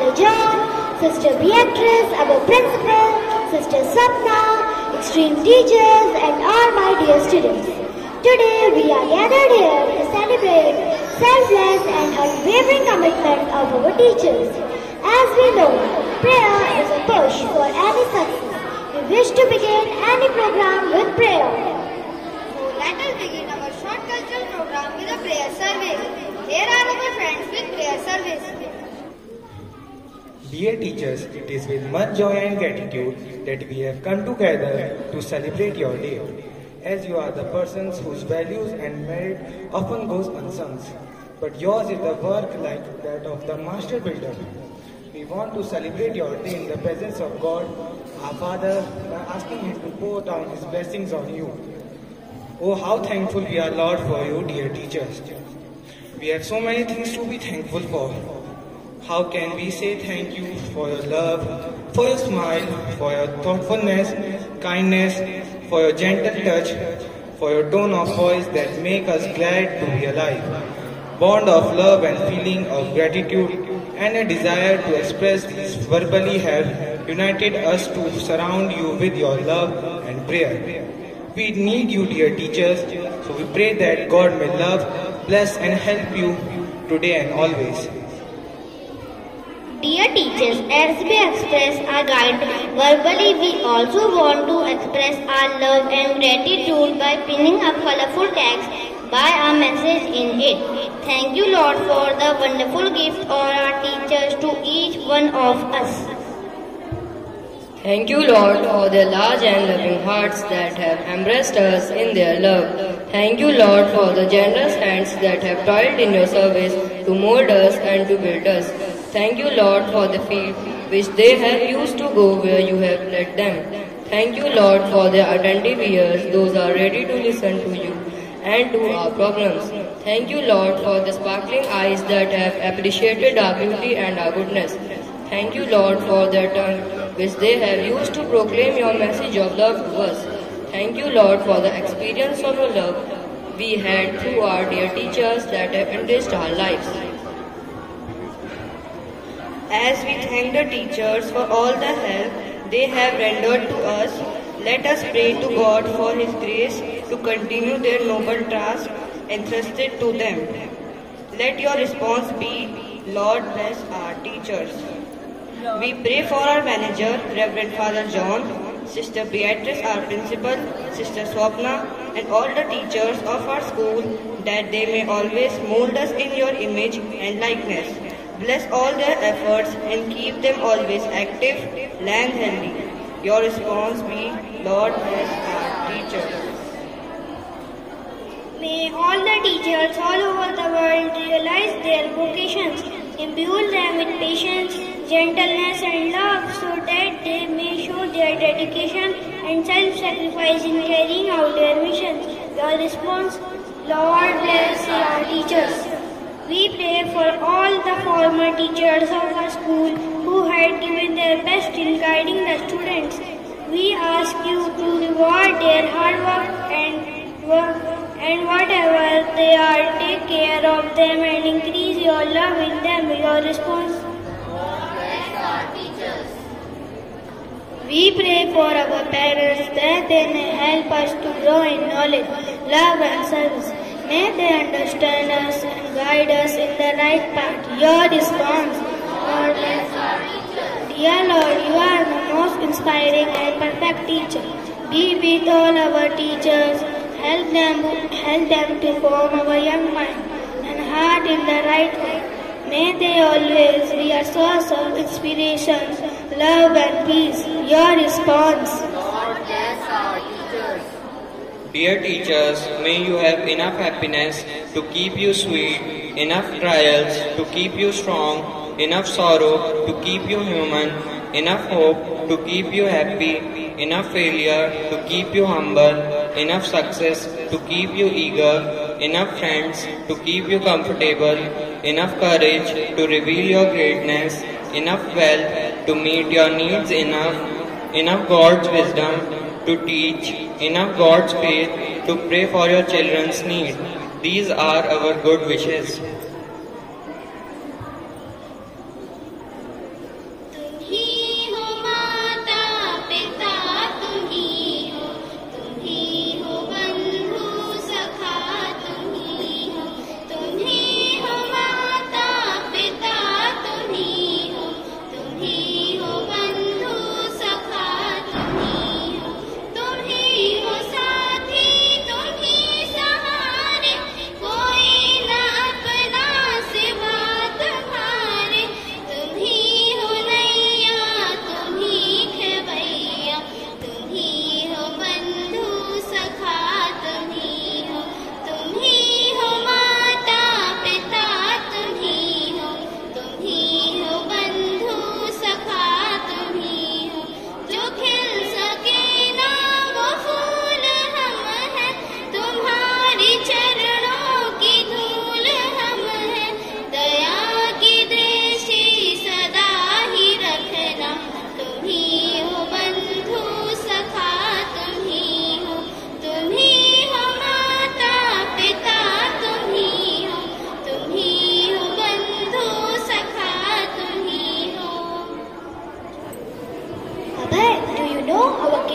Father John, Sister Beatrice, our principal, Sister Sapna, extreme teachers, and all my dear students. Today we are gathered here to celebrate selfless and unwavering commitment of our teachers. As we know, prayer is a push for any success. We wish to begin any program with prayer. So let us begin our short cultural program with a prayer service. Here are our friends with prayer service. Dear teachers, it is with much joy and gratitude that we have come together to celebrate your day. As you are the persons whose values and merit often goes unsung, but yours is the work like that of the master builder. We want to celebrate your day in the presence of God, our Father, by asking Him to pour down His blessings on you. Oh, how thankful we are, Lord, for you, dear teachers. We have so many things to be thankful for. How can we say thank you for your love, for your smile, for your thoughtfulness, kindness, for your gentle touch, for your tone of voice that make us glad to be alive. Bond of love and feeling of gratitude and a desire to express these verbally have united us to surround you with your love and prayer. We need you, dear teachers, so we pray that God may love, bless and help you today and always. Dear teachers, as we express our guide verbally, we also want to express our love and gratitude by pinning a colorful text by our message in it. Thank you, Lord, for the wonderful gift of our teachers to each one of us. Thank you, Lord, for their large and loving hearts that have embraced us in their love. Thank you, Lord, for the generous hands that have toiled in your service to mold us and to build us. Thank you, Lord, for the feet which they have used to go where you have led them. Thank you, Lord, for their attentive ears, those are ready to listen to you and to our problems. Thank you, Lord, for the sparkling eyes that have appreciated our beauty and our goodness. Thank you, Lord, for their tongue which they have used to proclaim your message of love to us. Thank you, Lord, for the experience of your love we had through our dear teachers that have enriched our lives. As we thank the teachers for all the help they have rendered to us, let us pray to God for His grace to continue their noble task entrusted to them. Let your response be, Lord bless our teachers. We pray for our manager, Reverend Father John, Sister Beatrice, our principal, Sister Swapna, and all the teachers of our school, that they may always mold us in your image and likeness. Bless all their efforts and keep them always active, land healthy. Your response be, Lord bless our teachers. May all the teachers all over the world realize their vocations, imbue them with patience, gentleness and love so that they may show their dedication and self-sacrifice in carrying out their missions. Your response, Lord bless our teachers. We pray for all the former teachers of our school who had given their best in guiding the students. We ask you to reward their hard work and whatever they are, take care of them and increase your love in them. Your response, we pray for our parents that they may help us to grow in knowledge, love and service. May they understand us and guide us in the right path. Your response, Lord bless our teachers. Dear Lord, you are the most inspiring and perfect teacher. Be with all our teachers. Help them to form our young mind and heart in the right way. May they always be a source of inspiration, love and peace. Your response, Lord bless our teachers. Dear teachers, may you have enough happiness to keep you sweet, enough trials to keep you strong, enough sorrow to keep you human, enough hope to keep you happy, enough failure to keep you humble, enough success to keep you eager, enough friends to keep you comfortable, enough courage to reveal your greatness, enough wealth to meet your needs, enough God's wisdom to teach, enough God's faith to pray for your children's need. These are our good wishes.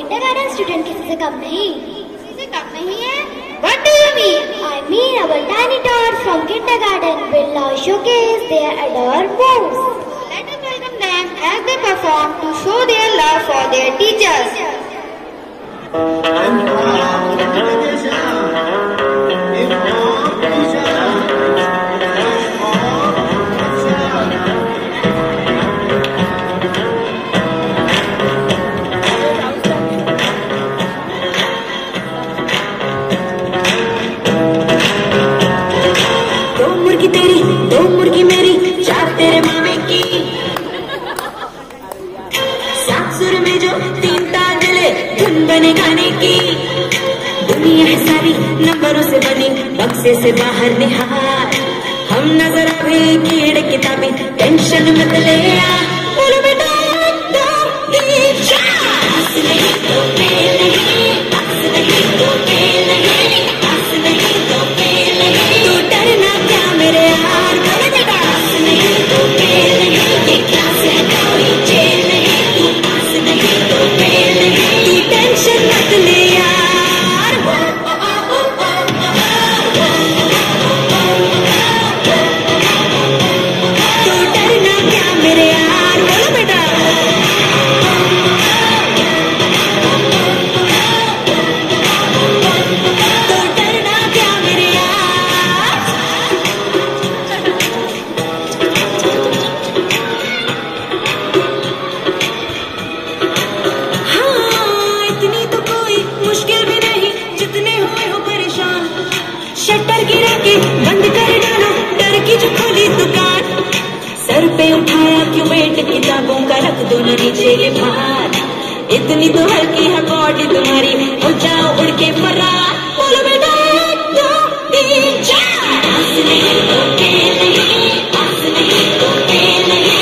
kindergarten student किसी से कम नहीं. किसी से कम नहीं है? What do you mean? I mean our tiny tots from kindergarten will now showcase their adored moves. Let us welcome them as they perform to show their love for their teachers. दो मुर्गी मेरी, चार तेरे मामे की, सात सुर में जो तीन ताल मिले, धुन बने गाने की। दुनिया है सारी नंबरों से बनी, बक्से से बाहर निहार। हम नजर आवे कीड़े किताबी, टेंशन मत ले आ, बोलो बेटा 1 2 3 4। हंस नहीं तो फेल नहीं, हंस नहीं तो फेल नहीं, हंस नहीं तो फेल नहीं। तू डरना क्या मेरे यार, बोलो बेटा हंस नहीं तो फेल नहीं, ये क्लास है कोई जेल नहीं। तू पास नहीं तो फेल नहीं, तू टेंशन मत ले यार। किताबों का रख दो न नीचे ये भार, इतनी तो हल्की है बॉडी तुम्हारी, हो जाओ उड़ के फरार। बोलो बेटा 1 2 3 4। हंस नहीं तो फेल नहीं, हंस नहीं तो फेल नहीं,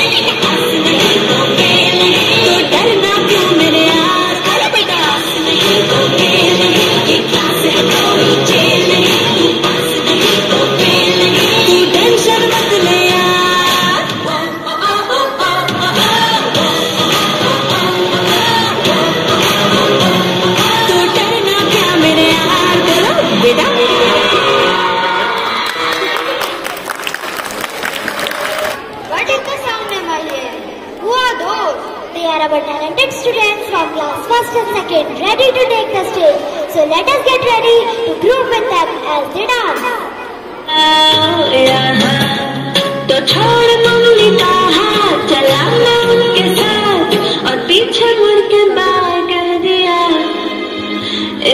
हंस नहीं तो फेल नहीं। तो डरना क्यों मेरे यार, बोलो बेटा हंस नहीं तो फेल नहीं, ये क्लास है कोई जेल नहीं। तू पास नहीं तो फेल नहीं, तू टेंशन मत ले यार। What is the sound am I hearing? Who are those? They are our talented students from class 1st and 2nd, ready to take the stage. So let us get ready to groove with them as they dance. तो छोड़ mummy का हाथ, चला मैं उनके साथ, और पीछे मुड़ के बाय कर दिया।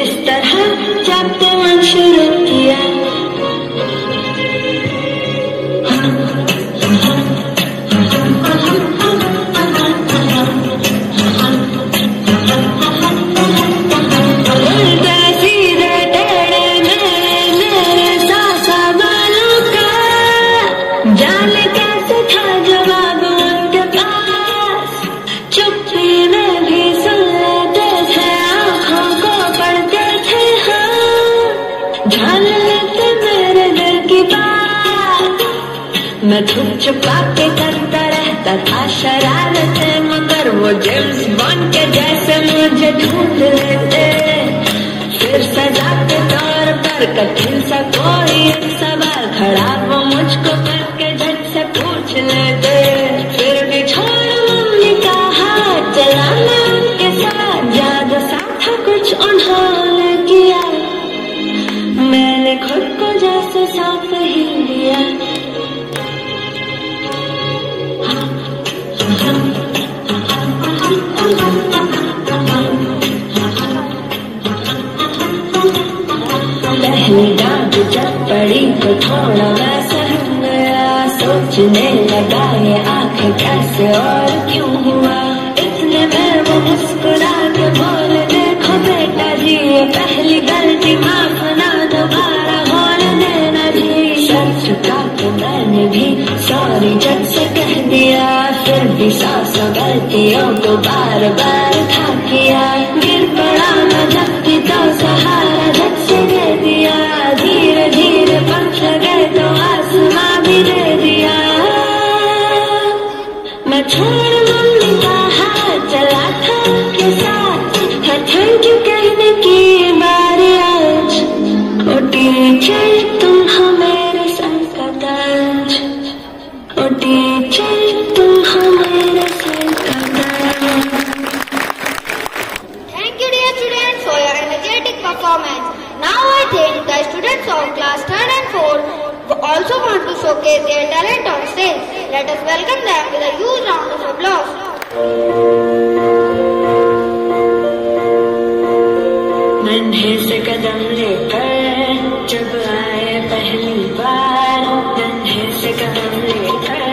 इस तरह चैप्टर 1 शुरू किया। मैं छुप छुपा के करता रहता था शरारतें, मगर वो जेम्स बॉन्ड के जैसे मुझे ढूंढ लेते। फिर सजा के तौर पर कठिन सा कोई एक सवाल खड़ा वो मुझको करके झट से पूछ लेते। फिर भी छोड़ मम्मी का हाथ, चला मैं उनके साथ, जादू सा था कुछ उन्होंने किया। मैंने खुद को जैसे साफ ही लिया। पहली डांट जब पड़ी तो थोड़ा मैं सहम गया, सोचने लगा ये आंखें कैसे और क्यों हुआ। इतने में वो मुस्कुरा के बोले, देखो बेटा जी ये पहली गलती, माफ ना दोबारा होने देना जी। सर झुका के मैंने भी सॉरी जब से कह दिया, फिर भी 100 गलतियों को बार बार था किया। गिर पड़ा मैं जब भी तो सहारा झट से दे दिया, धीरे धीरे पंख लगे तो आसमां भी दे दिया। मैं छोड़ मम्मी का हाथ, चला था उनके साथ, हर नन्हे से कदम लेकर जब आए पहली बार, नन्हे से कदम लेकर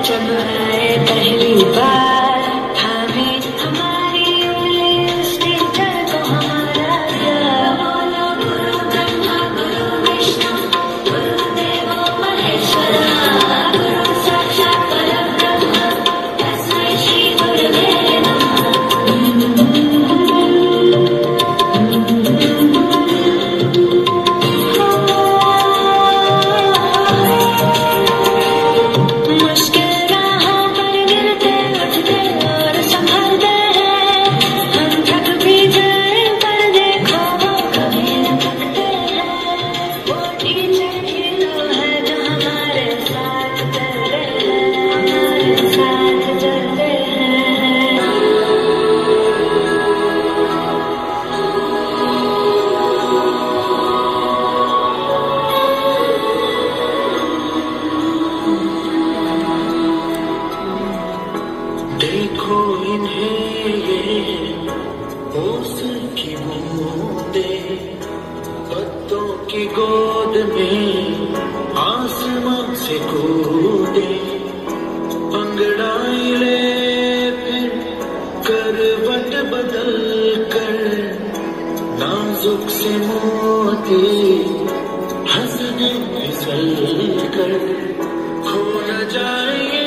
जब आए पहली बार, थामे हमारी उंगली उस टीचर को हमारा प्यार। बोलो गुरु ब्रह्मा गुरु विष्णु गुरुदेवो महेश्वरा, गुरु साक्षात् परब्रह्म तस्मै श्री गुरुवे नमः। देखो इन्हें ये ओस की बूंदें, पत्तों की गोद में आसमां से कूदे, अंगड़ाई ले फिर करवट बदल कर, नाजुक से मोती हंसने फिसल कर, खो न जाएंगे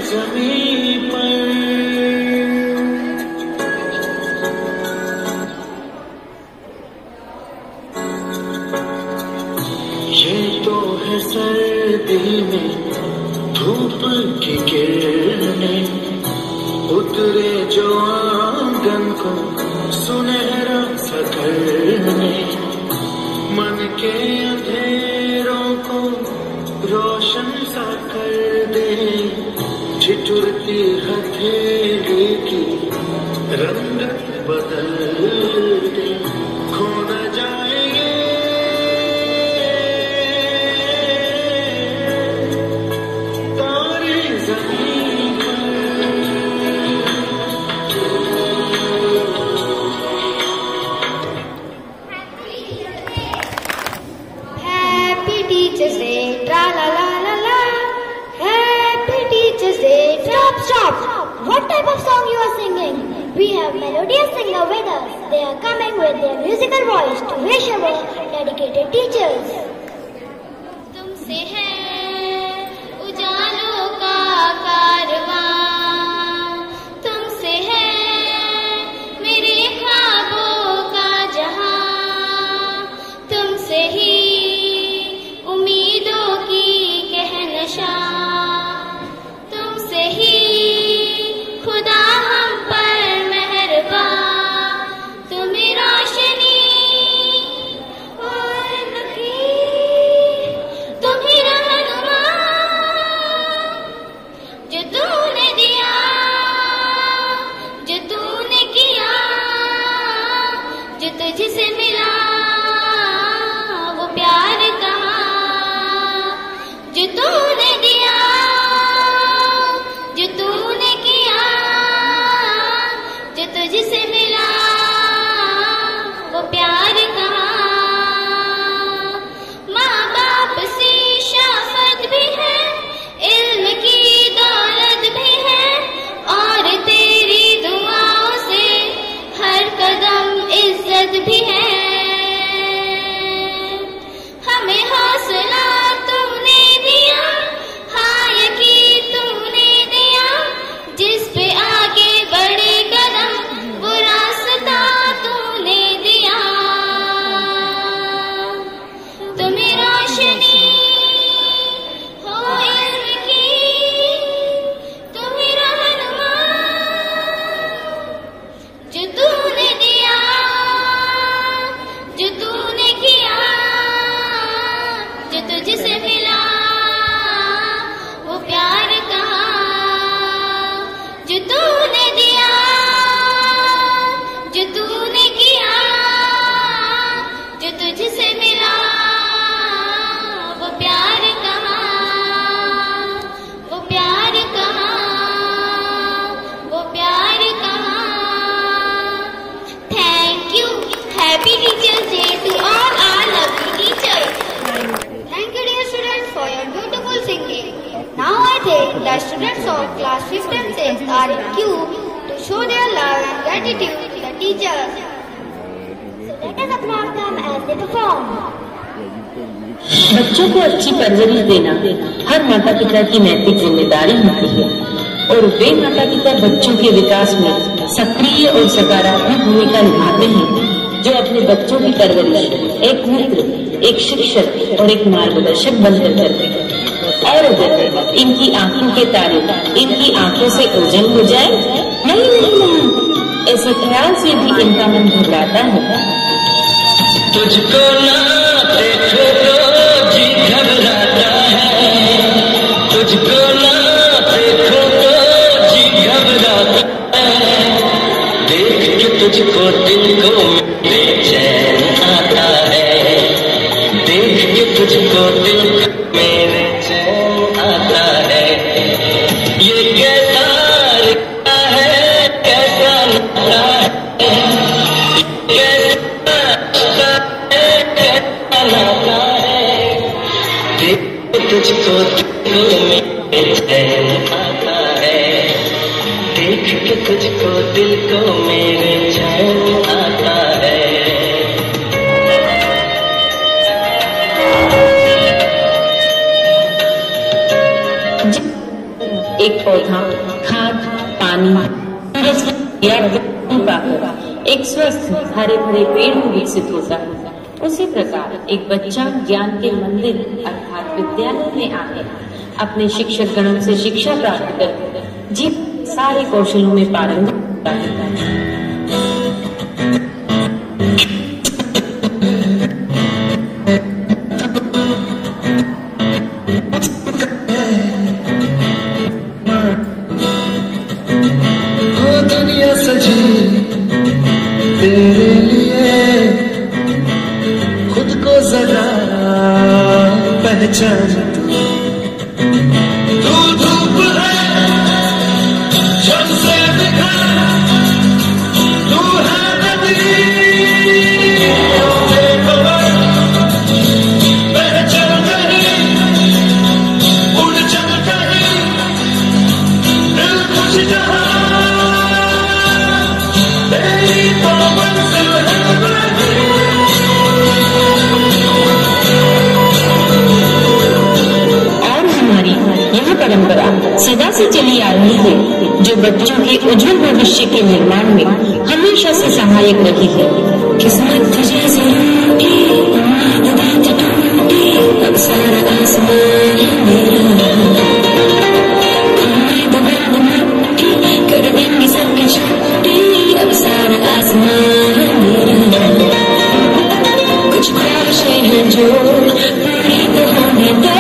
ज़मीन पर। ये तो है सर्दी में धूप की किरणें, उतरे जो आंगन को सुनहरा सा करने, मन के अंधेरों को रोशन सा कर दे, ठिठुरती हथेली की रंगत बदल दे, खो न जाएंगे तारे ज़मीन पर। Happy Teachers Day, tra la la la la. Happy Teachers Day. Stop, stop. What type of song you are singing? We have melodious singer with us. They are coming with their musical voice to wish our dedicated teachers. तुमसे है उजालों का कारवां, तुमसे है मेरे ख्वाबों का जहां, तुमसे ही उम्मीदों की कहनशा, तुमसे ही खुदा हम पर मेहरबान, तुम्हें रोशनी और नकीर, तुम्हें रहनुमा जो तूने दिया, जो तूने किया, जो तुझसे मिला वो प्यार कहाँ, जो तूने दिया, जो तूने किया, जो तुझसे मिला वो प्यार कहाँ। माँ बाप सी शफ़क़त भी है, इल्म की दौलत भी है, और तेरी दुआओं से हर कदम इज्जत भी है। हमें हौसला तुमने दिया, हाँ यकीन तुमने दिया, जिस पे आगे बढ़े कदम वो रास्ता तूने दिया। तुम्हें रोशनी हो इल्म की, तुम्हें रहनुमा जो तूने दिया, जो तूने किया, जो तुझसे मिला वो प्यार कहाँ, जो तूने दिया, जो तूने किया, जो तुझसे मिला वो प्यार the students of class 5th and 6th are in queue to show their love and gratitude to the teachers. So let us applaud them as they perform. बच्चों को अच्छी परवरिश देना हर माता पिता की नैतिक जिम्मेदारी होती है और वे माता पिता बच्चों के विकास में सक्रिय और सकारात्मक भूमिका निभाते हैं जो अपने बच्चों की परवरिश एक मित्र, एक शिक्षक और एक मार्गदर्शक बनकर करते हैं। और अगर इनकी आंखों के तारे इनकी आंखों से ओझल हो जाए, नहीं, ऐसे ख्याल से भी इनका मन घबराता है। तुझको ना देखो तो जी घबराता है, तुझको ना देखो तो जी घबराता है, देख के तुझको दिल को बेचैन आता है, देख के तुझको दिल को मेरे चैन आता है। ये कैसा रिश्ता है, कैसा नाता है, कैसा नाता है, देख के तुझको दिल को मेरे चैन आता है, देख के तुझको दिल को मेरे चैन आता है। एक पौधा खाद पानी पाकर एक स्वस्थ हरे भरे पेड़ में विकसित होता है, उसी प्रकार एक बच्चा ज्ञान के मंदिर अर्थात विद्यालय में आकर अपने शिक्षक गणों से शिक्षा प्राप्त कर जीवन सारे कौशलों में पारंगत होता है। दुनिया सजी तेरे लिए, खुद को जरा पहचान तू धूप है सबसे बिखर, तू है नदी बह चल कहीं, उड़ चल कहीं, दिल खुश जहाँ परंपरा सदा से चली आ रही है जो बच्चों के उज्जवल भविष्य के निर्माण में हमेशा से सहायक रही है। किस्मत जैसे अब सारा कर देंगे सबके छुट्टी, अब सारा आसमान कुछ ख्वाहिशें हैं जो पूरी तो होने दो,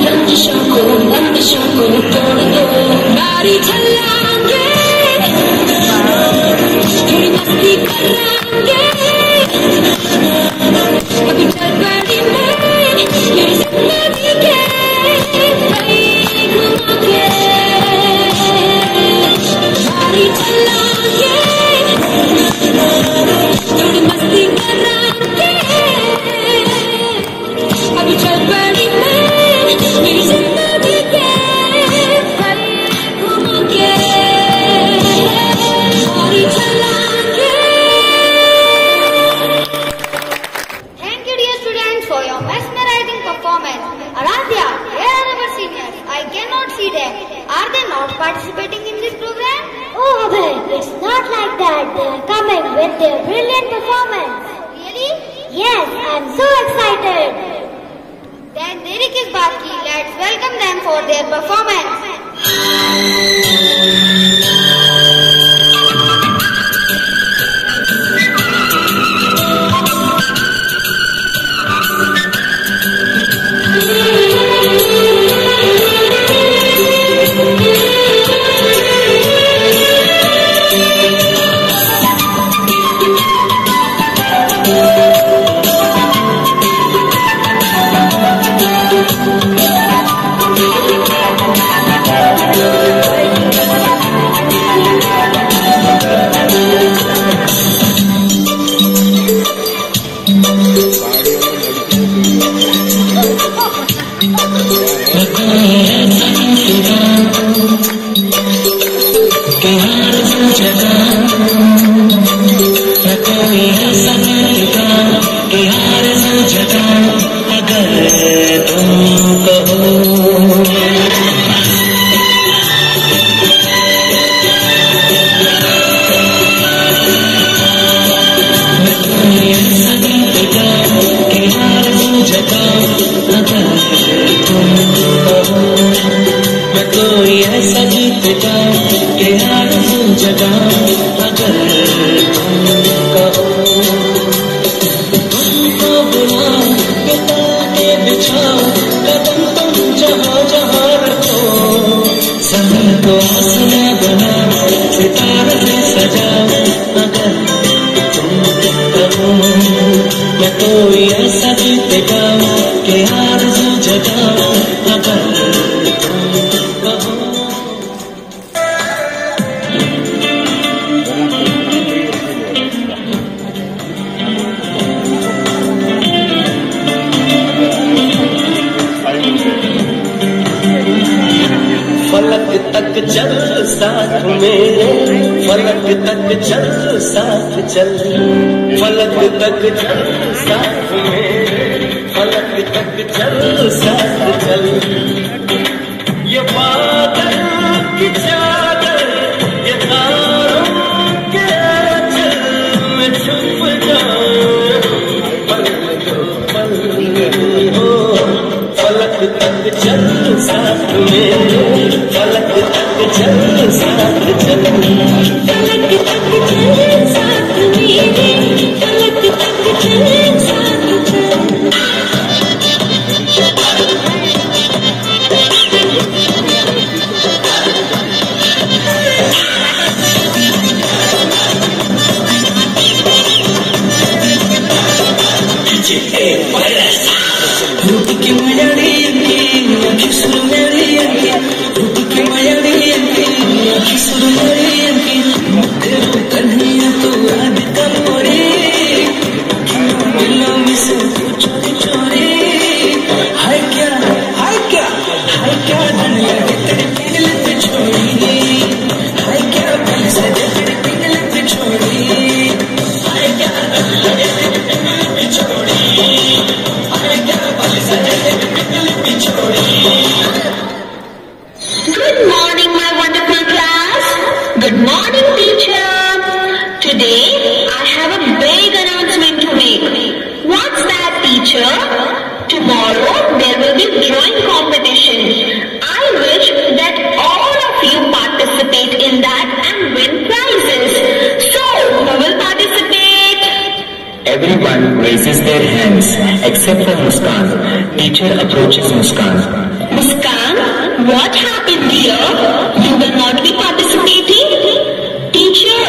बंदिशों को तोड़ दो, बारी चलाएंगे, थोड़ी मस्ती कराएंगे, अभी चल पड़ी मैं मेरी जिंदगी के भाई घुमाएंगे, बारी चलाएंगे, थोड़ी मस्ती कराएंगे, अभी चल पड़ी मैं मेरी जिंदगी के भाई घुमाएंगे, बारी चलाएंगे। Thank you dear students for your mesmerizing performance. Aradhya, where are our seniors? I cannot see them. Are they not participating in this program? Oh Abhay, it's not like that. They are coming with their brilliant performance. Really? Yes, I'm so excited. Then देरी किस बात की? Let's welcome them for their performance. कोई ऐसा गीत गाऊं कि आरज़ू जगाऊं अगर तुम कहो। तुमको बुलाऊं बिता के बिछाऊं कदम तुम जहाँ जहाँ रखो। समय को आसना बनाऊं सितारे सजाऊं अगर तुम कहो। मैं कोई ऐसा गीत गाऊं कि आरज़ू जगाऊं अगर फलक तक चल साथ मेरे, फलक तक चल साथ चल, फलक तक चल साथ मेरे, फलक तक चल साथ चल। ये बादल की चादर ये तारों के चल में छुप जाऊं पल दो पल हो। फलक तक चल साथ मेरे, फलक तक चल साथ चल, फलक तक चल साथ मेरे, फलक तक चल साथ चल। Tomorrow there will be drawing competition. I wish that all of you participate in that and win prizes. So, who will participate? Everyone raises their hands except for Muskan. Teacher approaches Muskan. Muskan, what happened here? You will not be participating? Teacher,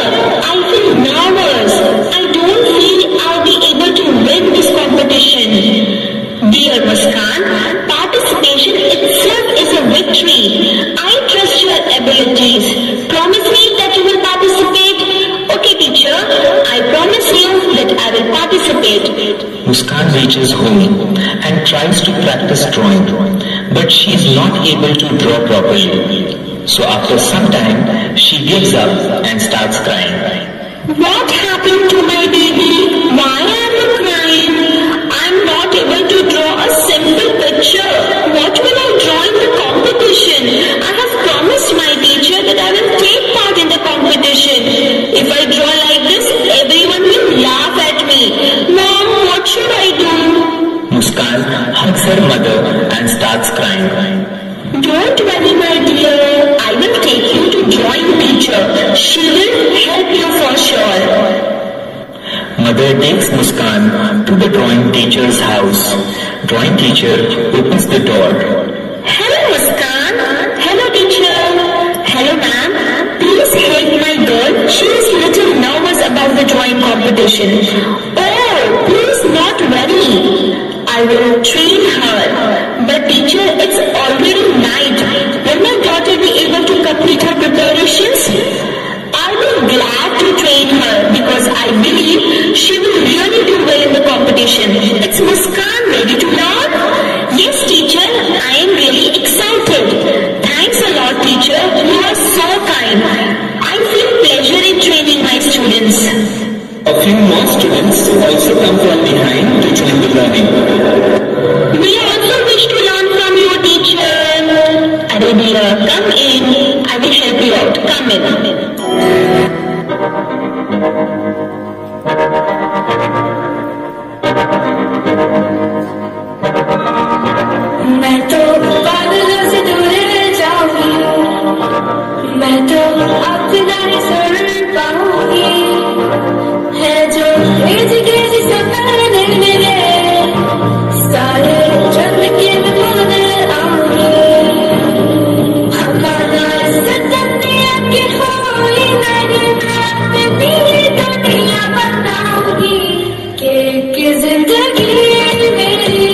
I feel nervous. I don't feel I'll be able to win this competition. Dear Muskan, participation itself is a victory. I trust your abilities. Promise me that you will participate. Okay, teacher, I promise you that I will participate. Muskan reaches home and tries to practice drawing, but she is not able to draw properly. So after some time, she gives up and starts crying. What happened to my baby? Why am I crying? I'm not able to draw a simple picture. What will I draw in the competition? I have promised my teacher that I will take part in the competition. If I draw like this, everyone will laugh at me. Mom, what should I do? Muskan hugs her mother and starts crying. Don't worry, my dear. I will take you to drawing teacher. She will help you for sure. Mother takes Muskan to the drawing teacher's house. Drawing teacher opens the door. Hello, Muskan. Hello, teacher. Hello, ma'am. Please help my girl. She is little nervous about the drawing competition. Oh, please not worry. I will train her. But teacher, it's already night. Will my daughter be able to complete her preparations? I will be glad to train her because I believe she will really do well in the competition. It's Muskan ready to learn? Yes, teacher, I am really excited. Thanks a lot, teacher. You are so kind. I feel pleasure in training my students. A few more students also come from behind to join the learning. We also wish to learn from you, teacher. Arey dear, come in. I will help you out. Come in. मैं तो बादलों से दूर जाऊंगी मैं तो अपना ही सुन पाऊंगी, है जो क्रेजी क्रेजी सपने मेरे सारे चंद के बोले आऊंगी। हमारा दुनिया की होई नहीं, मैं अपनी दुनिया बनाऊंगी कि जिंदगी मेरी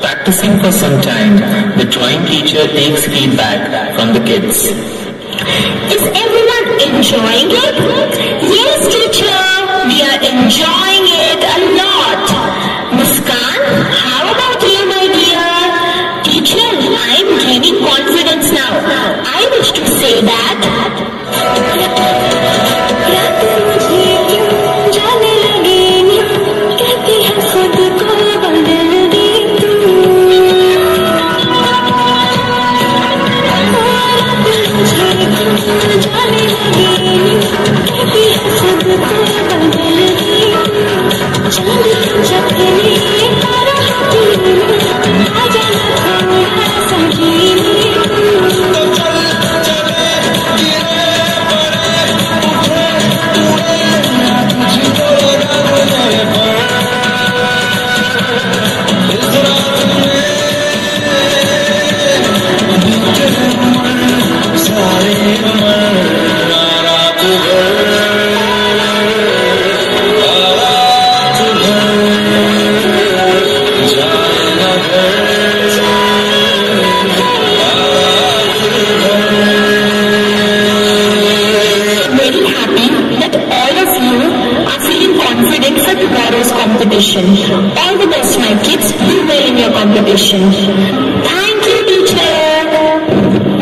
Practicing for some time, the drawing teacher takes feedback from the kids. Is everyone enjoying it? Yes, teacher, we are enjoying it a lot. Muskan, how about you, my dear? Teacher, I am gaining confidence now. I wish to say that. All the best, my kids. Do well in your competition. Thank you, teacher.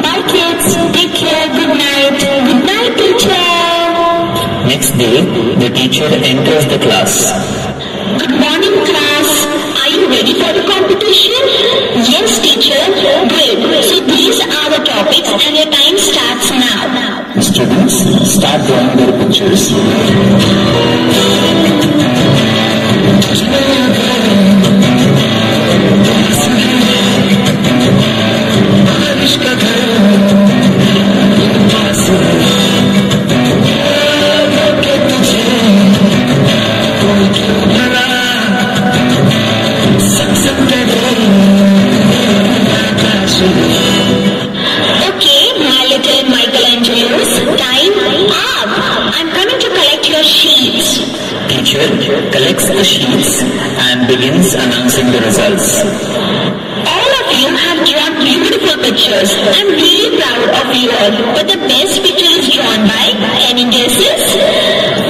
Bye, kids. Take care. Good night. Good night, teacher. Next day, the teacher enters the class. Good morning, class. Are you ready for the competition? Yes, teacher. Great. So these are the topics and your time starts now. Students, start drawing their pictures. Collects the sheets and begins announcing the results. All of you have drawn beautiful pictures. I'm really proud of you all. But the best picture is drawn by any guesses?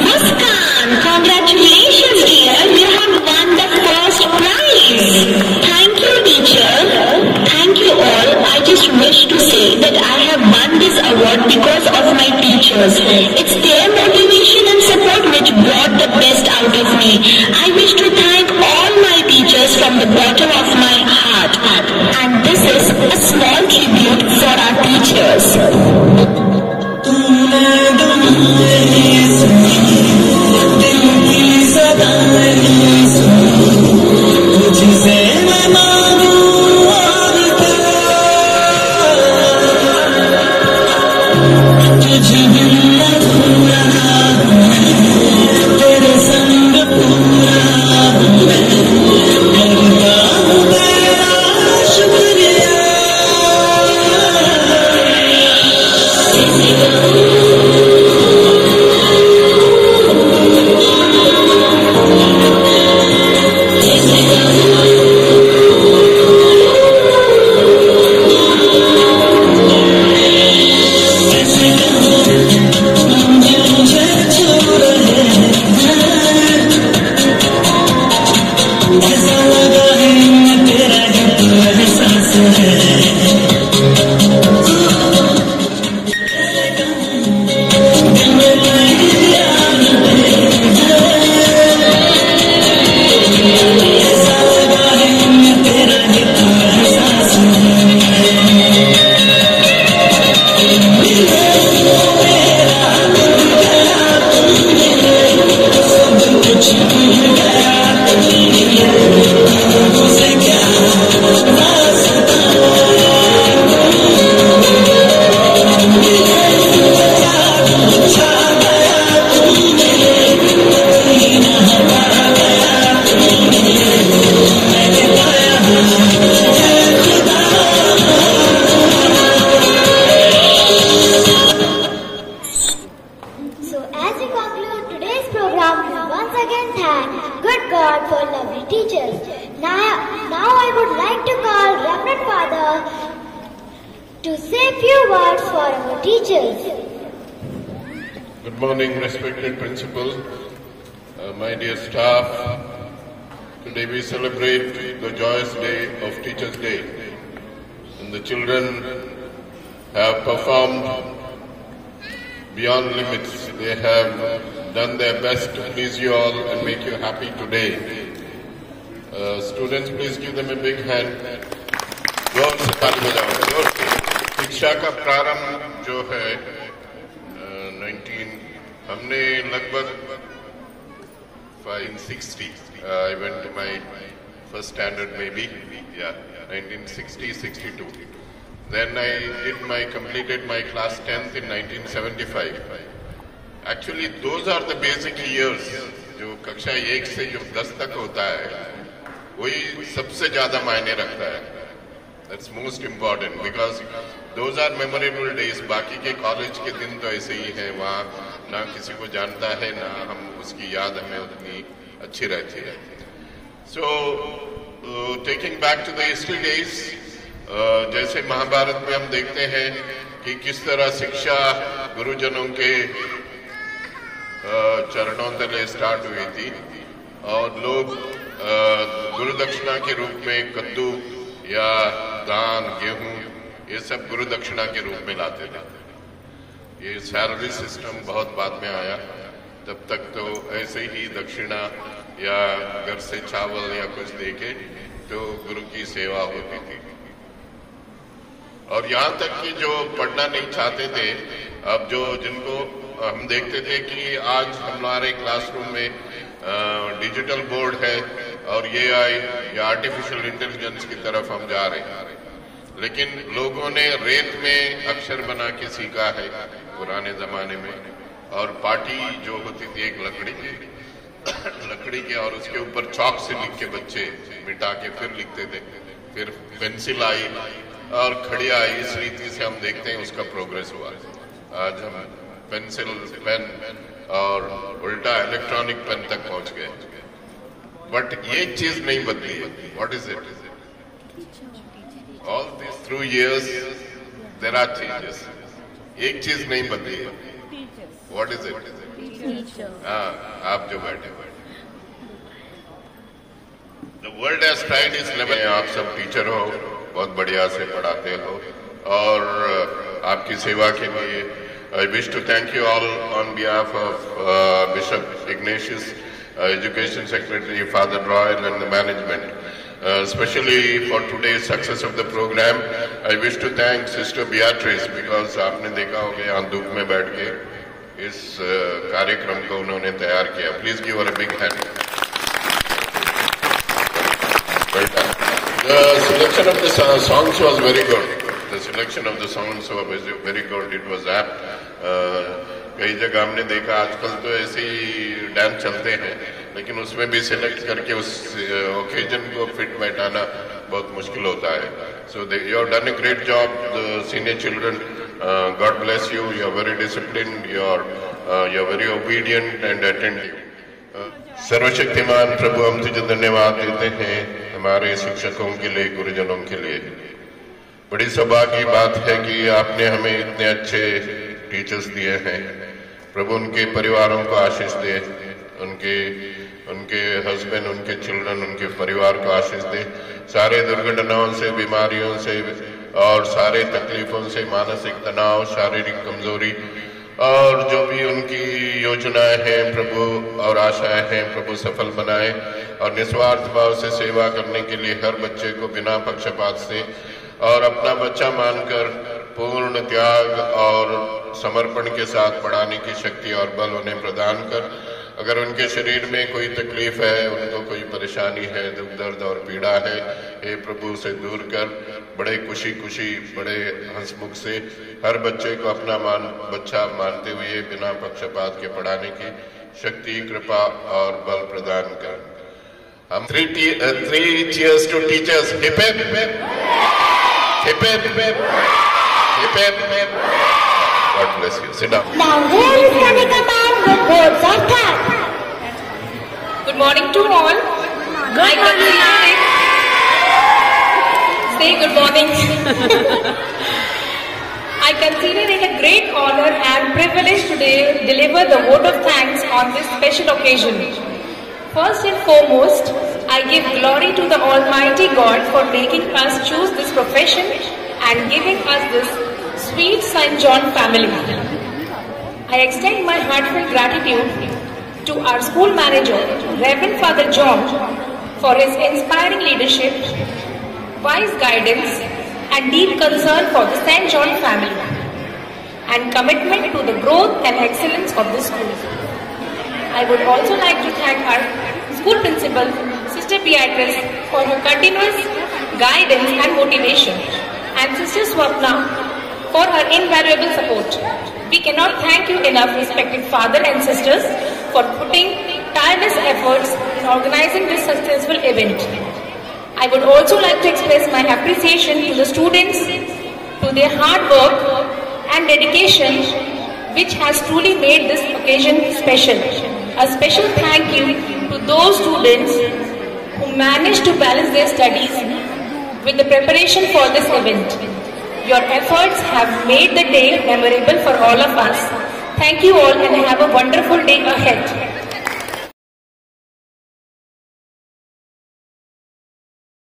Muskan, congratulations, dear. You have won the first prize. Thank you, teacher. Thank you all. I just wish to say that I have won this award because of my teachers. It's their motivation and support which brought the best out of me. I wish to thank all my teachers from the bottom of my heart. And this is a small tribute for our teachers. तुझे thank good God for lovely teachers. Now I would like to call Reverend Father to say few words for our teachers. Good morning, respected principal, my dear staff. Today we celebrate the joyous day of Teachers' Day, and the children have performed beyond limits. They have done their best to please you all and make you happy today. Students, please give them a big hand. जोर से ताली बजाओ, जोर से। शिक्षा का प्रारंभ जो है 19 हमने लगभग 1960 I went to my first standard maybe, yeah, 1960-62. Then I completed my class 10th in 1975. Actually, those are the basic years. जो कक्षा 1 से जो 10 तक होता है, वही सबसे ज़्यादा मायने रखता है. That's most important because those are memorable days. बाकी के कॉलेज के दिन तो ऐसे ही हैं, वहाँ ना किसी को जानता है, ना हम उसकी याद हमें उतनी अच्छी रहती है. So, taking back to the history days, जैसे महाभारत में हम देखते हैं कि किस तरह शिक्षा गुरुजनों के चरणों तले स्टार्ट हुई थी और लोग गुरुदक्षिणा के रूप में कद्दू या धान, गेहूं, ये सब गुरुदक्षिणा के रूप में लाते थे. ये सैलरी सिस्टम बहुत बाद में आया. तब तक तो ऐसे ही दक्षिणा या घर से चावल या कुछ देके तो गुरु की सेवा होती थी. और यहाँ तक कि जो पढ़ना नहीं चाहते थे, अब जिनको हम देखते थे कि आज हमारे क्लासरूम में डिजिटल बोर्ड है और AI या आर्टिफिशियल इंटेलिजेंस की तरफ हम जा रहे हैं, लेकिन लोगों ने रेत में अक्षर बना के सीखा है पुराने जमाने में. और पाटी जो होती थी एक लकड़ी की और उसके ऊपर चॉक से लिख के बच्चे मिटा के फिर लिखते थे. फिर पेंसिल आई और खड़ी आई. इस रीति से हम देखते हैं उसका प्रोग्रेस हुआ. आज हम पेंसिल, पेन और उल्टा इलेक्ट्रॉनिक पेन तक पहुंच गए. बट ये चीज नहीं बदली है. What is it? All this through years there are changes. एक चीज नहीं बदली है. What is it? आप जो बैठे the world has tried is never. आप सब टीचर हो, बहुत बढ़िया से पढ़ाते हो और आपकी सेवा के लिए I wish to thank you all on behalf of Bishop Ignatius, Education Secretary Father Royal and the management. Especially for today's success of the program, I wish to thank Sister Beatrice because आपने देखा होगा यहाँ धूप में बैठ के इस कार्यक्रम को उन्होंने तैयार किया. Please give her a big hand. Well done. The selection of the songs was very good. The selection of the songs was very good. It was apt. कई जगह हमने देखा आजकल तो ऐसे ही डांस चलते हैं, लेकिन उसमें भी सिलेक्ट करके उस ओकेजन को फिट बैठाना बहुत मुश्किल होता है. So you have done a great job, the senior children. God bless you. You are very disciplined. You are very obedient and attentive. सर्वशक्तिमान प्रभु, हम तुझे धन्यवाद देते हैं हमारे शिक्षकों के लिए, गुरुजनों के लिए. बड़ी सौभाग्य की बात है कि आपने हमें इतने अच्छे टीचर्स दिए हैं. प्रभु उनके परिवारों को आशीष दे, उनके हस्बैंड, उनके चिल्ड्रन, उनके परिवार को आशीष दे. सारे दुर्घटनाओं से, बीमारियों से और सारे तकलीफों से, मानसिक तनाव, शारीरिक कमजोरी और जो भी उनकी योजनाएं हैं प्रभु और आशाएं हैं प्रभु सफल बनाए और निस्वार्थ भाव से सेवा करने के लिए हर बच्चे को बिना पक्षपात से और अपना बच्चा मानकर पूर्ण त्याग और समर्पण के साथ पढ़ाने की शक्ति और बल उन्हें प्रदान कर. अगर उनके शरीर में कोई तकलीफ है, उनको कोई परेशानी है, दुख दर्द और पीड़ा है, हे प्रभु उसे दूर कर बड़े खुशी बड़े हंसमुख से हर बच्चे को अपना बच्चा मानते हुए बिना पक्षपात के पढ़ाने की शक्ति, कृपा और बल प्रदान कर. हम 3 cheers to teachers. Hip hip hip hip hip hip hip hip. God bless you. Sit down. Now here is Kanika Man with words of thanks. Good morning to all. Good morning. Say good morning. I consider it a great honor and privilege today to deliver the vote of thanks on this special occasion. First and foremost, I give glory to the Almighty God for making us choose this profession and giving us this sweet St. John family. I extend my heartfelt gratitude to our school manager, Reverend Father John, for his inspiring leadership, wise guidance, and deep concern for the St. John family, and commitment to the growth and excellence of the school. I would also like to thank our school principal, Sister Beatrice, for her continuous guidance and motivation, and Sister Swapna for her invaluable support. We cannot thank you enough, respected father and sisters, for putting tireless efforts in organizing this successful event. I would also like to express my appreciation to the students, to their hard work and dedication, which has truly made this occasion special. A special thank you to those students who managed to balance their studies with the preparation for this event. Your efforts have made the day memorable for all of us. Thank you all and have a wonderful day ahead.